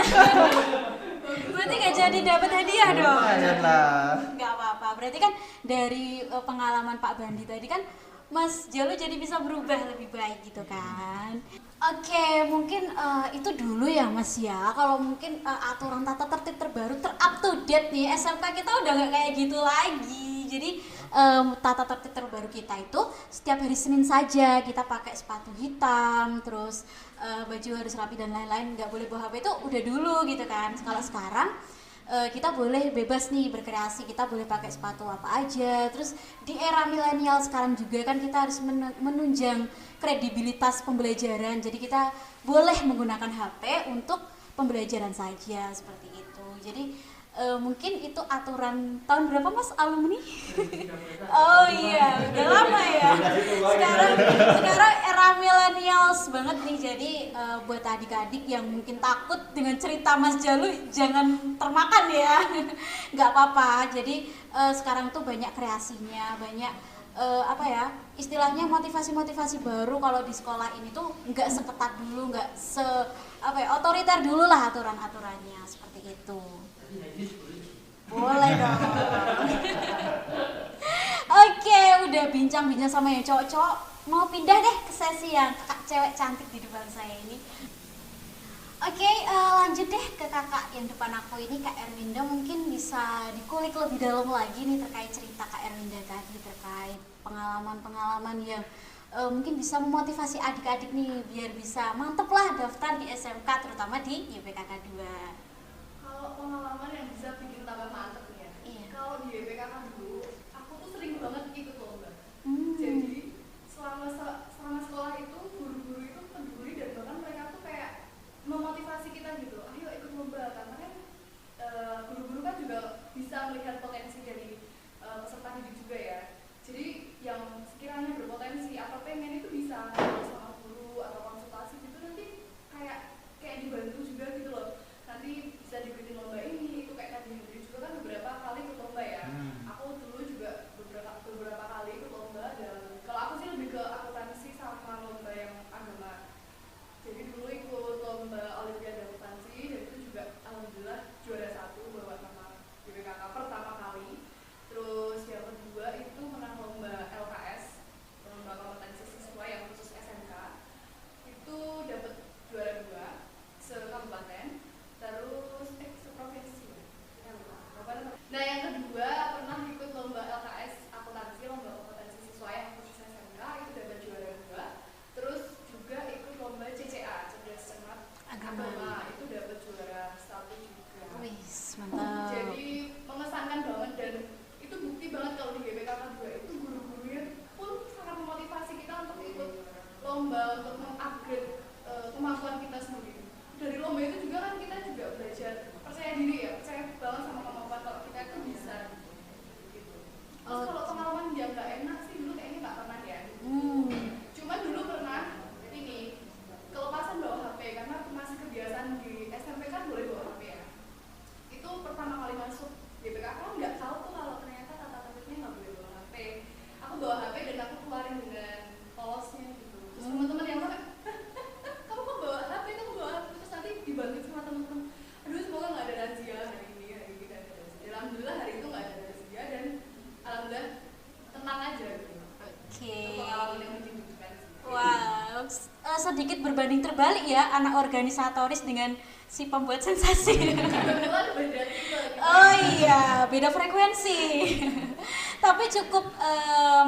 berarti nggak jadi dapat hadiah dong. Lumayan lah. Nggak apa-apa. Berarti kan dari pengalaman Pak Bandi tadi kan Mas Jalu jadi bisa berubah lebih baik gitu kan. Oke, mungkin itu dulu ya Mas ya. Kalau mungkin aturan tata tertib terbaru up to date nih, SMK kita udah nggak kayak gitu lagi. Jadi tata tertib terbaru kita itu setiap hari Senin saja kita pakai sepatu hitam, terus baju harus rapi dan lain-lain, nggak boleh bawa HP, itu udah dulu gitu kan. Kalau sekarang kita boleh bebas nih berkreasi, kita boleh pakai sepatu apa aja. Terus di era milenial sekarang juga kan kita harus menunjang kredibilitas pembelajaran, jadi kita boleh menggunakan HP untuk pembelajaran saja seperti itu. Jadi mungkin itu aturan tahun berapa Mas alumni? Oh iya, udah lama ya. Sekarang era millennials banget nih. Jadi buat adik-adik yang mungkin takut dengan cerita Mas Jalu, jangan termakan ya. Nggak apa-apa. Jadi sekarang tuh banyak kreasinya, banyak apa ya, istilahnya motivasi-motivasi baru. Kalau di sekolah ini tuh nggak seketat dulu, nggak apa ya, otoriter dulu lah aturan-aturannya seperti itu. Boleh dong. Oke, udah bincang-bincang sama yang cowok-cowok, mau pindah deh ke sesi yang kakak cewek cantik di depan saya ini. Oke, lanjut deh ke kakak yang depan aku ini, Kak Erwinda. Mungkin bisa dikulik lebih dalam lagi nih terkait cerita Kak Erwinda tadi, terkait pengalaman-pengalaman yang mungkin bisa memotivasi adik-adik nih biar bisa mantep lah daftar di SMK, terutama di YPKK 2. Kalau pengalaman yang bisa bikin tambah mantep nih ya. Iya. Kalau di YPKK dulu, aku tuh sering banget ikut lomba. Jadi selama sekolah itu guru-guru itu peduli dan bahkan mereka tuh kayak memotivasi kita gitu. Ayo ikut lomba, karena kan guru-guru kan juga bisa melihat potensi dari peserta didik juga ya. Jadi yang sekiranya berpotensi atau pengen itu bisa ngobrol sama guru atau konsultasi gitu, nanti kayak dibantu juga gitu loh. Nanti bisa dibikin lomba ini, itu kayak tadi Hendri juga kan beberapa kali ikut lomba ya. Aku dulu juga beberapa kali ikut lomba, dan kalau aku sih lebih ke akuntansi sama lomba yang agama. Jadi dulu ikut lomba Olimpiade akuntansi, dan itu juga alhamdulillah juara 1 bawa nama YPKK pertama kali. Terus yang kedua itu menang lomba LKS, lomba kompetensi siswa yang khusus SMK. Itu dapat juara 2 se-kabupaten. Terus seprovinsi ya. Nah yang kedua pernah ikut lomba LKS akuntansi, lomba kompetensi siswa yang khusus SMK, itu dapat juara 2. Terus juga ikut lomba CCA, cerdas cermat agama, itu dapat juara 1 juga. Wih, mantap. Jadi mengesankan banget, dan itu bukti banget kalau di YPKK 2 itu guru-gurunya pun sangat memotivasi kita untuk ikut lomba, untuk mengupgrade kemampuan kita sendiri. Dari lomba itu juga kan kita juga belajar percaya diri ya, percaya banget sama kemampuan kalau kita itu bisa gitu. Terus kalau pengalaman yang nggak enak sih dulu kayaknya nggak pernah ya. Cuman dulu pernah ini kelepasan bawa HP, karena masih kebiasaan di SMP kan boleh bawa HP ya. Itu pertama kali masuk YPKK aku nggak tahu tuh kalau ternyata tata tertibnya nggak boleh bawa HP. Aku bawa HP dan aku keluarin dengan polosnya gitu. Terus teman-teman yang mana, kamu kok bawa HP, kamu bawa HP, terus nanti dibantu sama teman-teman. Aduh semoga nggak ada razia hari ini nggak ada razia. Alhamdulillah hari itu nggak ada razia, dan alhamdulillah tenang aja gitu. Oke. Itu pengalaman yang menjijikan sih. Wow, sedikit berbanding terbalik ya anak organisatoris dengan si pembuat sensasi. Kebetulan beda tipe gitu. Oh iya, beda frekuensi. Tapi cukup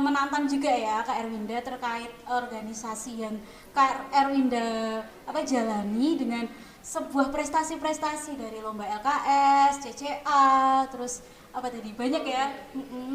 menantang juga ya Kak Erwinda terkait organisasi yang Kak Erwinda jalani dengan sebuah prestasi-prestasi dari lomba LKS, CCA, terus apa tadi banyak ya,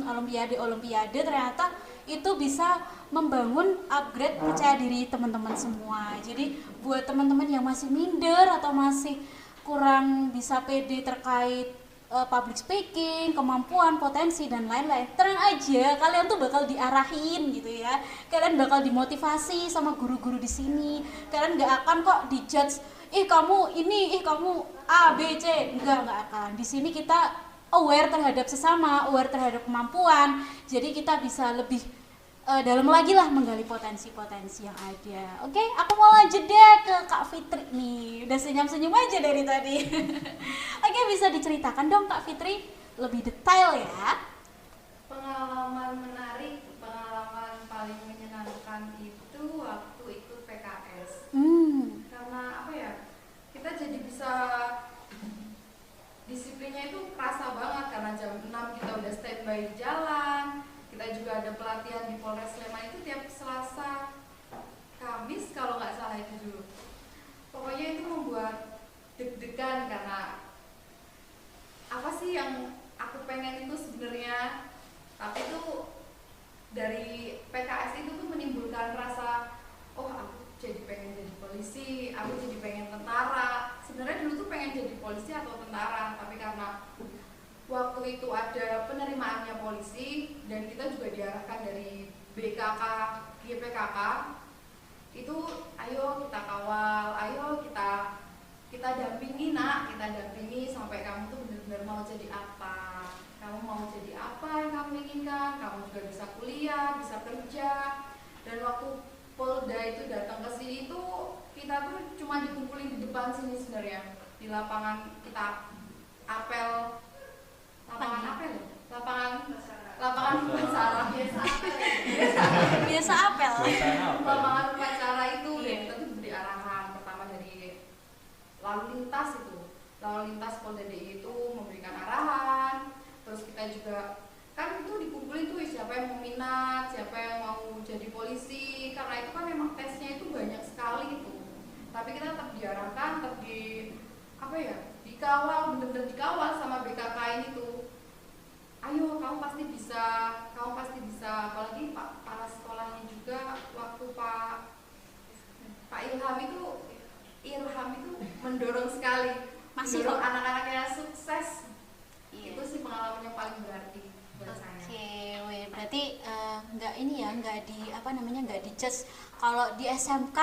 olimpiade ternyata itu bisa membangun upgrade percaya diri teman-teman semua. Jadi buat teman-teman yang masih minder atau masih kurang bisa pede terkait public speaking, kemampuan, potensi dan lain-lain, tenang aja, kalian tuh bakal diarahin gitu ya. Kalian bakal dimotivasi sama guru-guru di sini. Kalian nggak akan kok dijudge, kamu ini, kamu A, B, C, enggak akan. Di sini kita aware terhadap sesama, aware terhadap kemampuan. Jadi kita bisa lebih dalam lagi lah menggali potensi-potensi yang ada. Oke, aku mau lanjut deh ke Kak Fitri nih. Udah senyum-senyum aja dari tadi. Oke, bisa diceritakan dong Kak Fitri lebih detail ya. Pengalaman menarik, pengalaman paling menyenangkan itu waktu ikut PKS. Karena apa ya? Kita jadi bisa disiplinnya itu kerasa banget, karena jam 6 kita udah standby di jalan. Kita juga ada pelatihan di Polres Sleman itu tiap Selasa, Kamis kalau nggak salah itu dulu. Pokoknya itu membuat deg-degan karena apa sih yang aku pengen itu sebenarnya, tapi itu dari PKS itu tuh menimbulkan rasa oh aku jadi pengen jadi polisi, aku jadi pengen tentara. Sebenarnya dulu tuh pengen jadi polisi atau tentara, tapi karena waktu itu ada penerimaannya polisi dan kita juga diarahkan dari BKK GPKK itu, ayo kita kawal, ayo kita dampingi nak, kita dampingi sampai kamu tuh benar-benar mau jadi apa, kamu mau jadi apa yang kamu inginkan, kamu juga bisa kuliah, bisa kerja. Dan waktu Polda itu datang ke sini itu kita tuh cuma dikumpulin di depan sini sebenarnya, di lapangan kita apel, lapangan apel ya? lapangan upacara Biasa apel. lapangan upacara itu. Dan kita tuh beri arahan pertama dari lalu lintas Polda DI itu memberikan arahan. Terus kita juga kan itu dikumpulin tuh siapa yang mau minat, siapa yang mau jadi polisi, karena itu kan memang tesnya itu banyak sekali itu. Tapi kita tetap diarahkan, tetap dikawal, bener-bener dikawal sama BKK ini tuh. Ayo kamu pasti bisa, apalagi para sekolahnya juga waktu Pak Ilham itu mendorong sekali, Masih mendorong kok. anak-anaknya sukses. Iya. Itu sih pengalaman yang paling berarti buat saya. Oke, weh, berarti nggak dicas kalau di SMK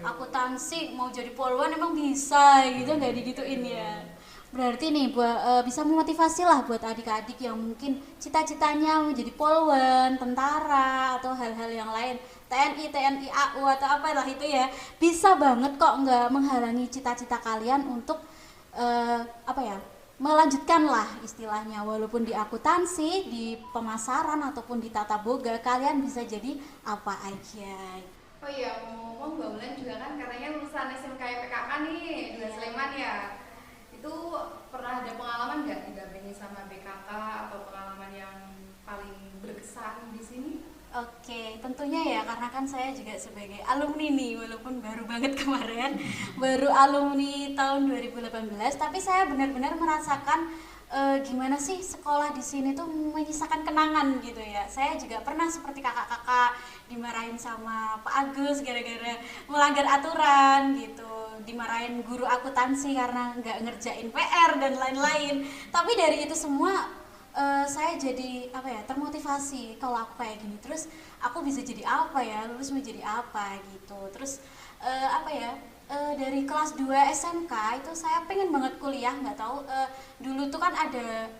akuntansi mau jadi polwan emang bisa gitu, nggak digituin ya. Berarti nih bisa memotivasi lah buat adik-adik yang mungkin cita-citanya menjadi polwan, tentara atau hal-hal yang lain, TNI AU atau apalah itu ya, bisa banget kok, nggak menghalangi cita-cita kalian untuk melanjutkan lah istilahnya, walaupun di akuntansi, di pemasaran ataupun di tata boga, kalian bisa jadi apa aja. Oh iya, ngomong Mbak Ulan juga kan katanya lulusan SMK PKK nih di Sleman ya. Itu pernah ada pengalaman nggak didampingi sama BKK atau pengalaman yang paling berkesan di sini? Oke, tentunya ya, karena kan saya juga sebagai alumni nih, walaupun baru banget kemarin, baru alumni tahun 2018, tapi saya benar-benar merasakan gimana sih sekolah di sini tuh menyisakan kenangan gitu ya. Saya juga pernah seperti kakak-kakak dimarahin sama Pak Agus gara-gara melanggar aturan gitu, dimarahin guru akuntansi karena nggak ngerjain PR dan lain-lain. Tapi dari itu semua saya jadi termotivasi, kalau aku kayak gini terus aku bisa jadi apa ya, lulus mau jadi apa gitu. Terus dari kelas 2 SMK itu saya pengen banget kuliah, nggak tahu dulu tuh kan ada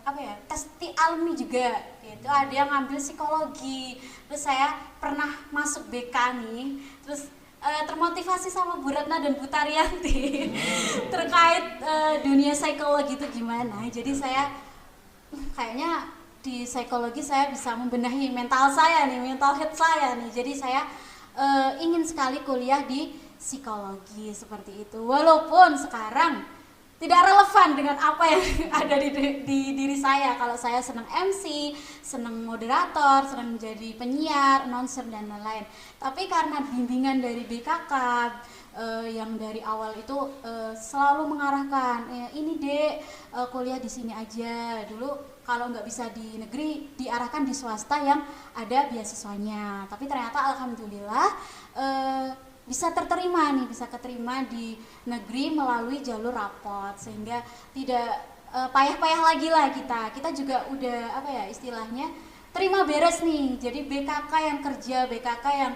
tes alumni juga gitu, ada yang ngambil psikologi, terus saya pernah masuk BK nih, terus termotivasi sama Bu Ratna dan Bu Taryanti terkait dunia psikologi itu gimana. Jadi saya kayaknya di psikologi saya bisa membenahi mental health saya nih. Jadi saya ingin sekali kuliah di psikologi seperti itu. Walaupun sekarang tidak relevan dengan apa yang ada di diri saya. Kalau saya senang MC, senang moderator, senang jadi penyiar, announcer dan lain-lain. Tapi karena bimbingan dari BKK yang dari awal itu selalu mengarahkan, ini Dek, kuliah di sini aja. Dulu kalau nggak bisa di negeri diarahkan di swasta yang ada beasiswanya. Tapi ternyata alhamdulillah bisa keterima di negeri melalui jalur rapot, sehingga tidak payah-payah lagi lah kita juga udah istilahnya terima beres nih. Jadi BKK yang kerja, BKK yang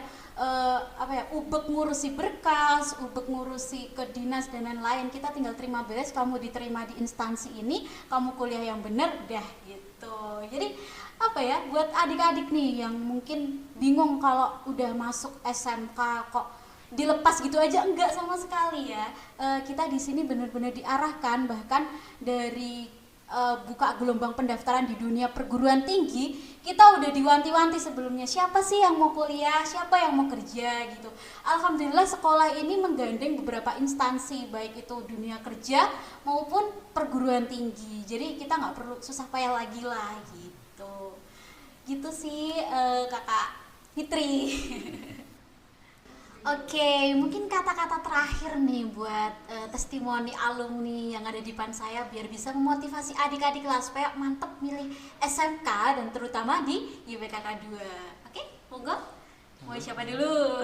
ubek ngurusi berkas, ubek ngurusi ke dinas dan lain-lain, kita tinggal terima beres, kamu diterima di instansi ini, kamu kuliah yang bener dah gitu. Jadi buat adik-adik nih yang mungkin bingung kalau udah masuk SMK kok dilepas gitu aja, enggak sama sekali ya. Kita di sini benar-benar diarahkan, bahkan dari buka gelombang pendaftaran di dunia perguruan tinggi, kita udah diwanti-wanti sebelumnya, siapa sih yang mau kuliah, siapa yang mau kerja gitu. Alhamdulillah sekolah ini menggandeng beberapa instansi, baik itu dunia kerja maupun perguruan tinggi. Jadi kita nggak perlu susah payah lagi lah gitu sih Kakak Fitri. Oke, mungkin kata-kata terakhir nih buat testimoni alumni yang ada di depan saya biar bisa memotivasi adik-adik kelas supaya mantep milih SMK dan terutama di IPKK 2. Oke, monggo. Mau siapa dulu?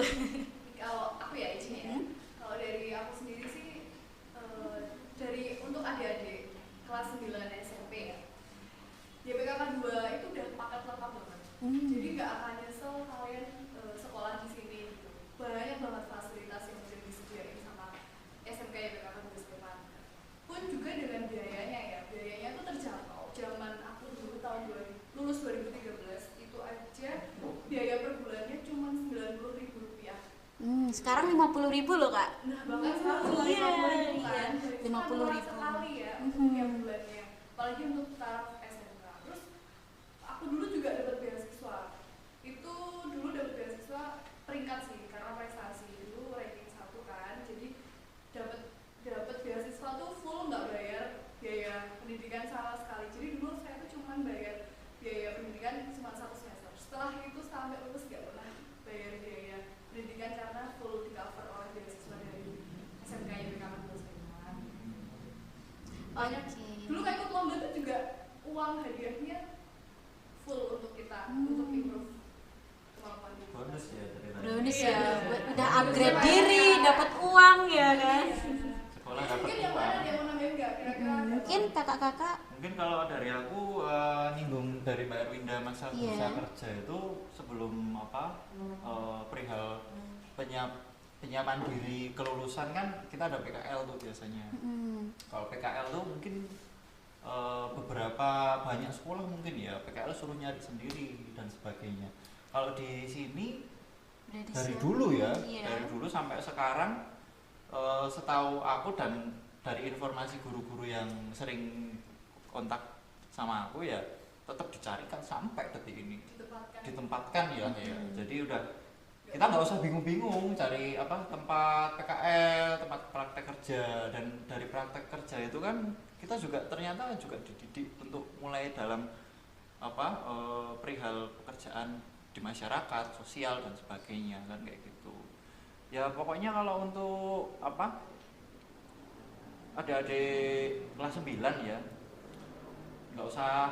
Kalau aku ya izin ya. Kalau dari aku sendiri sih dari untuk adik-adik kelas 9 SMP ya. Di PKK 2 itu udah paket lengkap banget. Jadi nggak akan nyesel kalian sekolah di sini gitu. Banyak banget fasilitas yang udah disediain sama SMK PKK 2 Sleman. Pun juga dengan biayanya ya. Biayanya tuh terjangkau. Zaman aku dulu tahun lulus 2013 itu aja biaya per bulannya cuma Rp90.000. Sekarang 50.000 loh Kak. Nah bahkan sekarang cuma Iya, 50.000 kan. iya. Itu kan murah 50.000. sekali ya untuk tiap bulannya. Apalagi untuk taraf SMK. Terus aku dulu juga dapat beasiswa. Itu dulu dapat beasiswa peringkat sih karena prestasi. Dulu ranking 1 kan. Jadi dapat beasiswa tuh full nggak bayar biaya pendidikan sama sekali. Jadi dulu saya tuh cuma bayar biaya pendidikan cuma 1 semester. Setelah itu sampai lulus nggak pernah bayar biaya pendidikan karena full di cover oleh beasiswa dari SMK IPKK 2 Sleman. Banyak. Dulu kayak ikut lomba tuh juga uang hadiahnya full untuk kita untuk improve kemampuan kita. Bonus ya ceritanya. Bonus Iya. ya, udah upgrade diri, dapat uang ya kan. Sekolah dapat Mungkin yang uang. mana dia mau nambahin nggak kira-kira? Mungkin kakak-kakak Mungkin kalau dari aku nyinggung dari Mbak Erwinda masalah Iya. bursa kerja itu sebelum perihal penyiapan diri kelulusan kan kita ada PKL tuh biasanya. Kalau PKL tuh mungkin beberapa banyak sekolah mungkin ya PKL suruh nyari sendiri dan sebagainya. Kalau di sini udah dari disiapin. dulu ya, Iya. dari dulu sampai sekarang setahu aku dan dari informasi guru-guru yang sering kontak sama aku ya tetap dicarikan sampai detik ini ditempatkan ya. Jadi udah kita nggak usah bingung-bingung cari tempat PKL, tempat praktek kerja, dan dari praktek kerja itu kan kita juga ternyata juga dididik untuk mulai dalam perihal pekerjaan di masyarakat, sosial dan sebagainya kan kayak gitu. Ya pokoknya kalau untuk adik-adik kelas 9 ya nggak usah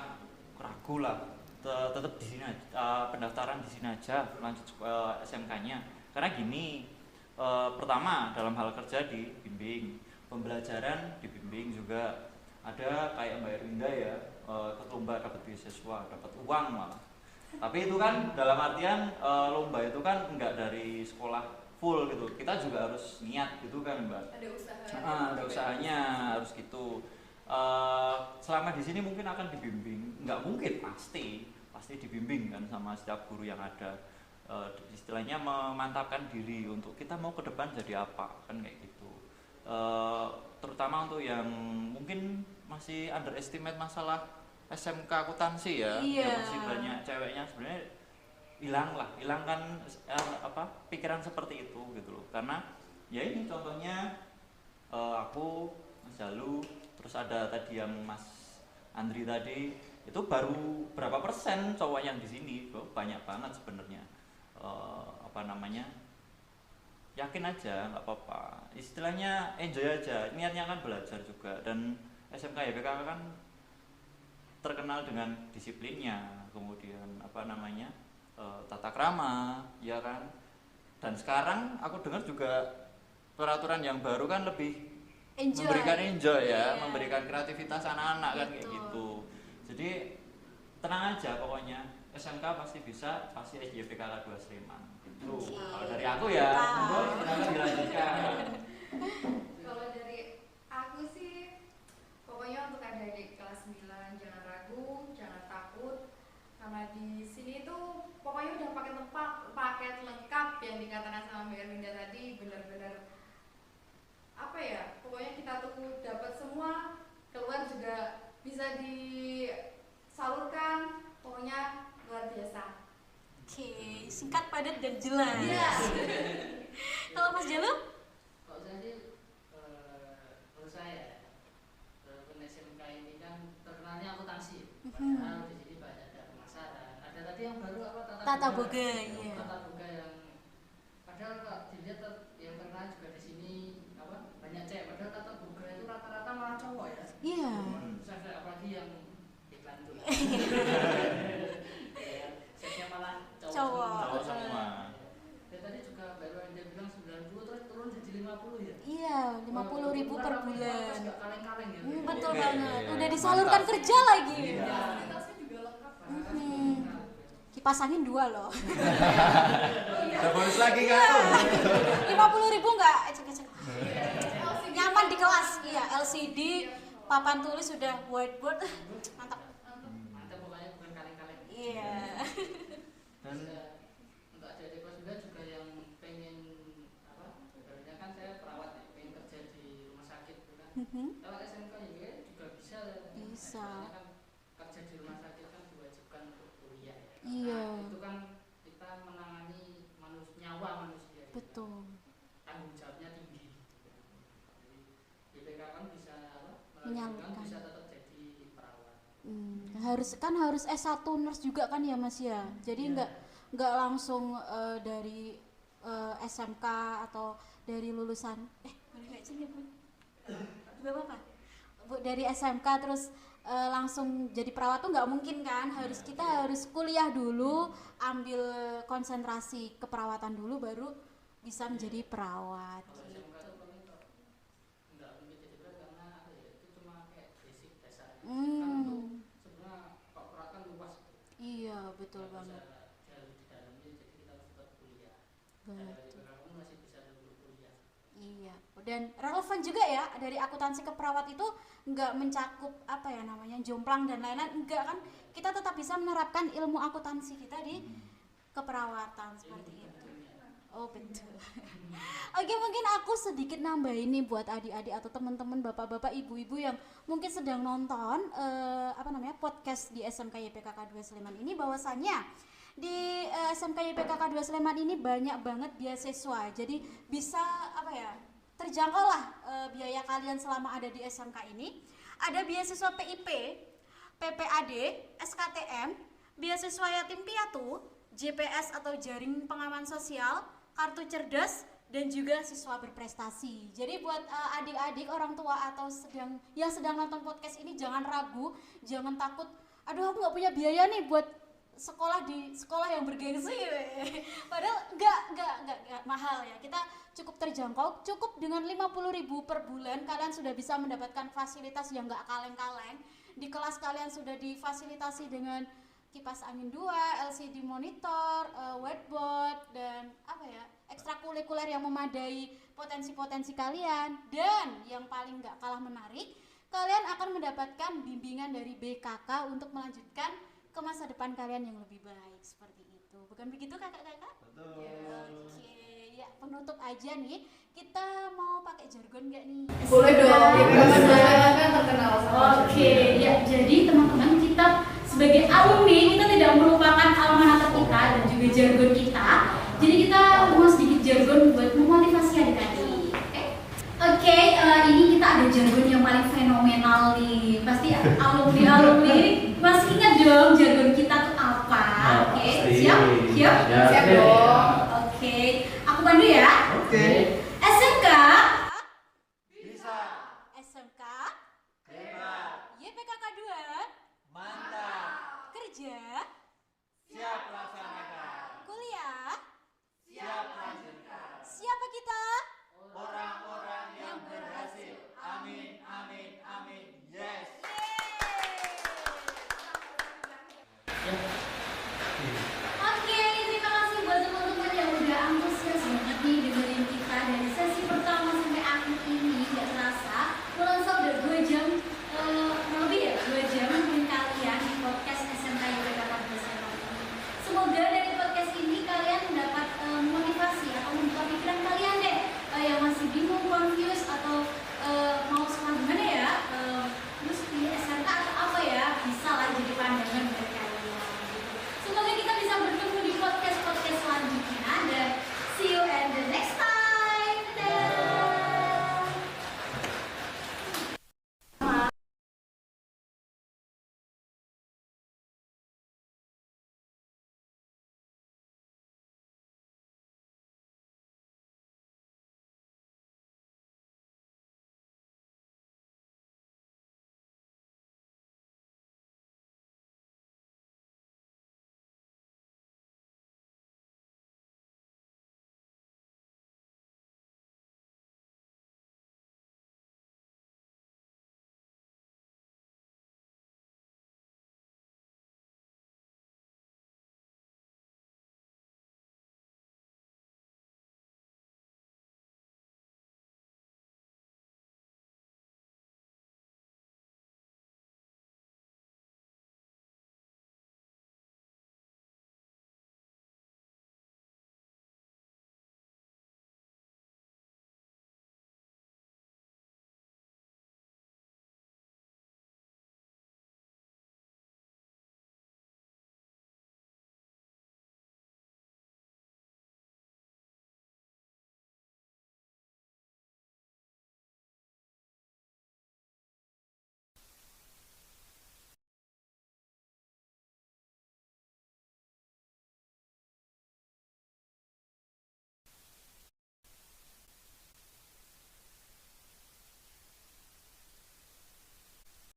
ragu lah, tetap di sini pendaftaran di sini aja lanjut SMK-nya karena gini, pertama dalam hal kerja dibimbing, pembelajaran dibimbing juga, ada kayak Mbak Erwinda ya lomba dapat beasiswa, dapat uang malah, tapi itu kan dalam artian lomba itu kan enggak dari sekolah full gitu, kita juga harus niat gitu kan Mbak. Ada usaha. Ada usahanya harus gitu. Selama di sini mungkin akan dibimbing, nggak mungkin pasti dibimbing kan sama setiap guru yang ada. Istilahnya memantapkan diri untuk kita mau ke depan jadi apa kan kayak gitu. Terutama untuk yang mungkin masih underestimate masalah SMK akuntansi ya, Iya. yang masih banyak ceweknya sebenarnya hilangkan pikiran seperti itu gitu loh. Karena ya ini contohnya aku, Mas Jalu, terus ada tadi yang Mas Andri tadi, itu baru berapa persen cowok yang di sini, banyak banget sebenarnya. Yakin aja, nggak apa-apa. Istilahnya enjoy aja, niatnya kan belajar juga. Dan SMK YPKK kan terkenal dengan disiplinnya, kemudian tata krama, ya kan. Dan sekarang aku dengar juga peraturan yang baru kan lebih memberikan enjoy ya, Iya. memberikan kreativitas anak-anak kan kayak Betul. gitu. Jadi tenang aja pokoknya, SMK pasti bisa, pasti SJPKK 2 Sleman. Gitu. Kalau dari aku ya, monggo silakan dilanjutkan. Kalau dari aku sih, pokoknya untuk adik-adik kelas 9 jangan ragu, jangan takut, karena di sini tuh pokoknya udah paket lengkap yang dikatakan sama Mbak Erwinda tadi, benar-benar pokoknya kita tuh dapat semua, keluar juga bisa disalurkan, pokoknya luar biasa. Oke, singkat, padat, dan jelas. Iya. Kalau Mas Jalu? Kalau saya sih menurut saya walaupun SMK ini kan terkenalnya akuntansi, padahal di sini banyak ada pemasaran, ada tadi yang baru Tata boga, iya. Tata boga yang padahal kalau dilihat lagi yang iklan itu. Saya malah Cowok. Cowok semua. Dan tadi juga baru Anda bilang 90 terus turun jadi 50 ya. Iya, 50.000 per bulan. Enggak kaleng-kaleng ya. Betul Iya, banget. iya, Udah iya. disalurkan Mantap. kerja lagi. Iya. Fasilitasnya juga lengkap kan. Kipas angin 2 loh. Udah bonus lagi kan? 50.000 nggak ecek-ecek. LCD Nyaman di kelas. Iya, LCD, papan tulis sudah whiteboard. Mantap. Mantap pokoknya bukan kaleng-kaleng. Iya. Dan Untuk adik-adik kelas juga yang pengen apa? Sebenarnya kan saya perawat ya, pengen kerja di rumah sakit gitu kan. Kalau SMK juga bisa. Bisa. Soalnya kan kerja di rumah sakit kan diwajibkan untuk kuliah ya. Iya. Nah, itu kan kita menangani nyawa manusia. gitu. Betul. Tanggung jawabnya tinggi. Jadi IPK kan bisa apa? Menyalurkan. Bisa tetap jadi perawat. Harus S1 nurse juga kan ya Mas ya. Jadi Iya. nggak langsung dari SMK atau dari lulusan boleh nggak sih Bu? Gak apa-apa. Bu, dari SMK terus langsung jadi perawat tuh nggak mungkin kan. Kita harus kuliah dulu, ambil konsentrasi keperawatan dulu baru bisa menjadi perawat. Kalau SMK itu paling kok nggak mungkin jadi berat karena apa ya, itu cuma kayak basic dasar. Kan itu sebenarnya kok perawat kan luas. Iya, betul Nggak banget. bisa jauh di dalamnya, jadi kita harus tetap kuliah. Betul. IPK kamu masih bisa dulu kuliah. Iya, dan relevan juga ya dari akuntansi ke perawat itu nggak mencakup apa ya namanya jomplang dan lain-lain, enggak kan, kita tetap bisa menerapkan ilmu akuntansi kita di keperawatan seperti itu. Oh betul. Oke, mungkin aku sedikit nambahin nih buat adik-adik atau teman-teman bapak-bapak ibu-ibu yang mungkin sedang nonton podcast di SMK YPKK 2 Sleman ini, bahwasannya di SMK YPKK 2 Sleman ini banyak banget beasiswa. Jadi bisa terjangkau lah biaya kalian selama ada di SMK ini. Ada beasiswa PIP, PPAD, SKTM, beasiswa yatim piatu, JPS atau jaring pengaman sosial, kartu cerdas, dan juga siswa berprestasi. Jadi buat adik-adik, orang tua atau sedang nonton podcast ini, jangan ragu, jangan takut. Aduh, aku nggak punya biaya nih buat sekolah di sekolah yang bergengsi. Padahal nggak mahal ya. Kita cukup terjangkau, cukup dengan 50.000 per bulan kalian sudah bisa mendapatkan fasilitas yang nggak kaleng-kaleng. Di kelas kalian sudah difasilitasi dengan kipas angin 2, LCD monitor, whiteboard, dan ekstrakurikuler yang memadai potensi-potensi kalian. Dan yang paling nggak kalah menarik, kalian akan mendapatkan bimbingan dari BKK untuk melanjutkan ke masa depan kalian yang lebih baik, seperti itu. Bukan begitu kakak-kakak? betul. Oke, ya penutup aja nih. Kita mau pakai jargon nggak nih? Boleh dong. Boleh. Kan terkenal sama Oke, ya jadi teman-teman, kita sebagai alumni kita tidak melupakan alma mater kita dan juga jargon kita. Jadi kita mau sedikit jargon buat memotivasi adik-adik. Oke, ini kita ada jargon yang paling fenomenal nih. Pasti alumni ini masih ingat dong jargon